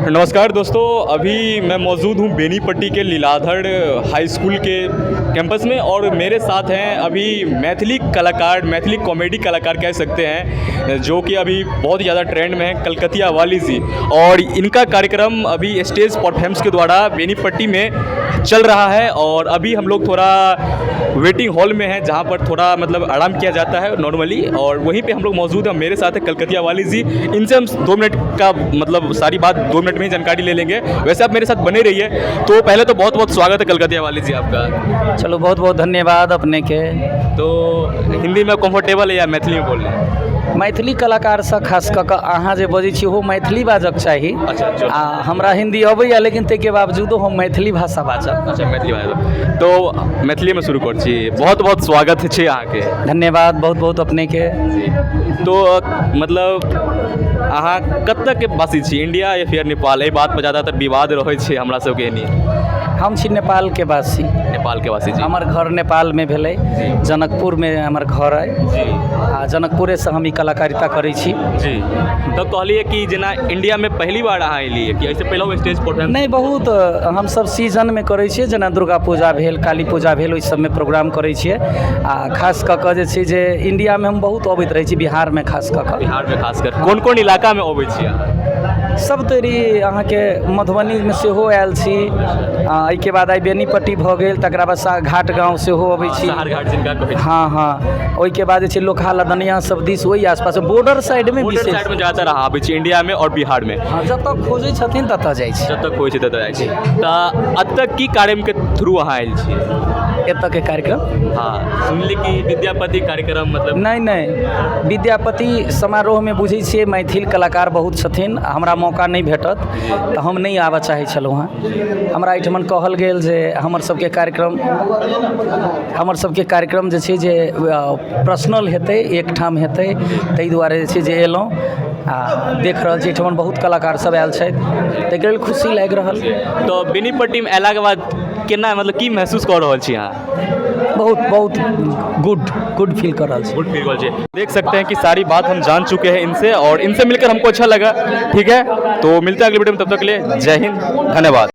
नमस्कार दोस्तों, अभी मैं मौजूद हूँ बेनीपट्टी के लीलाधर हाई स्कूल के कैंपस में और मेरे साथ हैं अभी मैथिली कलाकार, मैथिली कॉमेडी कलाकार कह सकते हैं, जो कि अभी बहुत ज़्यादा ट्रेंड में है, कलकतिया वाली जी। और इनका कार्यक्रम अभी स्टेज परफॉर्मेंस के द्वारा बेनीपट्टी में चल रहा है और अभी हम लोग थोड़ा वेटिंग हॉल में हैं, जहाँ पर थोड़ा मतलब आराम किया जाता है नॉर्मली, और वहीं पे हम लोग मौजूद हैं। मेरे साथ है कलकतिया वाली जी। इनसे हम 2 मिनट का मतलब सारी बात 2 मिनट में ही जानकारी ले लेंगे। वैसे आप मेरे साथ बने रहिए। तो पहले तो बहुत बहुत स्वागत है कलकतिया वाली जी आपका। चलो बहुत बहुत धन्यवाद अपने के। तो हिंदी में कंफर्टेबल है या मैथिली में बोल रहे हैं? मैथिली कलाकार से खास कऽ कऽ अहाँ जे बजै छी ओहो मैथिली बाजक चाही। अच्छा, आ हमरा हिंदी अबैया, लेकिन ताहिके बावजूदो हम मैथिली भाषा बाजब। अच्छा, मैथिली बाजब तो मैथिली में शुरू कर छी। बहुत बहुत स्वागत है अहाँके। धन्यवाद बहुत बहुत अपने के। तो मतलब अहाँ कतऽ के वासी छी, इंडिया या फिर नेपाल? एहि बात पर ज़्यादातर विवाद रहै छै हमरा सबके एनी। हम छी नेपाल के वासी। नेपाल के वासी जी। हमर घर नेपाल में भेलै, जनकपुर में हमर घर अइ जी। आ जनकपुरे से हम ई कलाकारिता करै छी जी। तो कहलिए कि जेना इंडिया में पहली बार अहाँ एलिए कि ऐसे पहले स्टेज परफॉर्मेंस? नहीं, बहुत हमसब सीजन में करै छियै, जेना दुर्गा पूजा भेल, काली पूजा भेल, ओहि सबमे प्रोग्राम करै छियै। आ खास कऽ कऽ जे छै जे इंडिया में हम बहुत अबैत रहै छी, बिहार में खास कऽ कऽ। बिहार में खासकर कोन कोन इलाका में अबै छियै? सब तरी अहाँके मधुबनी में सेहो आयल छी, एहिके बाद आइ बेनीपट्टी भऽ गेल, तकरा बाद घाट गाँव सेहो अबै छी। घाट जिनका कहै छी। हाँ हाँ, ओहिके बाद जे छै लोकहा लदनिया सब दिस, ओहि आसपास बॉर्डर साइड में बॉर्डर साइड में ज़्यादातर अहाँ आबै छी इंडिया में और बिहार में। हाँ, जतऽ खोजै छथिन ततऽ जाइ छी। जतऽ खोजै छै ततऽ जाइ छी। तऽ एतऽ की कार्यक्रम के थ्रू अहाँ आयल छी? एतऽ के कार्यक्रम? हाँ, सुनली कि विद्यापति कार्यक्रम मतलब? नहीं नहीं, विद्यापति समारोह में बुझै छियै मैथिल कलाकार बहुत छथिन, हमरा मौका नहीं भेटत तऽ हम नहीं आबऽ चाहै छलहुँ हँ। हमरा एहिठमन कहल गेल जे हमर सबके कार्यक्रम जे छै जे पर्सनल हेतै, एकठाम हेतै, ताहि दुआरे जे छै जे एलहुँ आ देख रहल छी एहिठमन बहुत कलाकार सब आयल छथि, ताहिके लेल खुशी लागि रहल। तो बेनीपट्टी में अयलाके बाद केना मतलब की महसूस कऽ रहल छी अहाँ? बहुत बहुत गुड फील कर रहा है। गुड फील कर रहा है। देख सकते हैं कि सारी बात हम जान चुके हैं इनसे, और इनसे मिलकर हमको अच्छा लगा। ठीक है, तो मिलते हैं अगले वीडियो में, तब तक के लिए जय हिंद, धन्यवाद।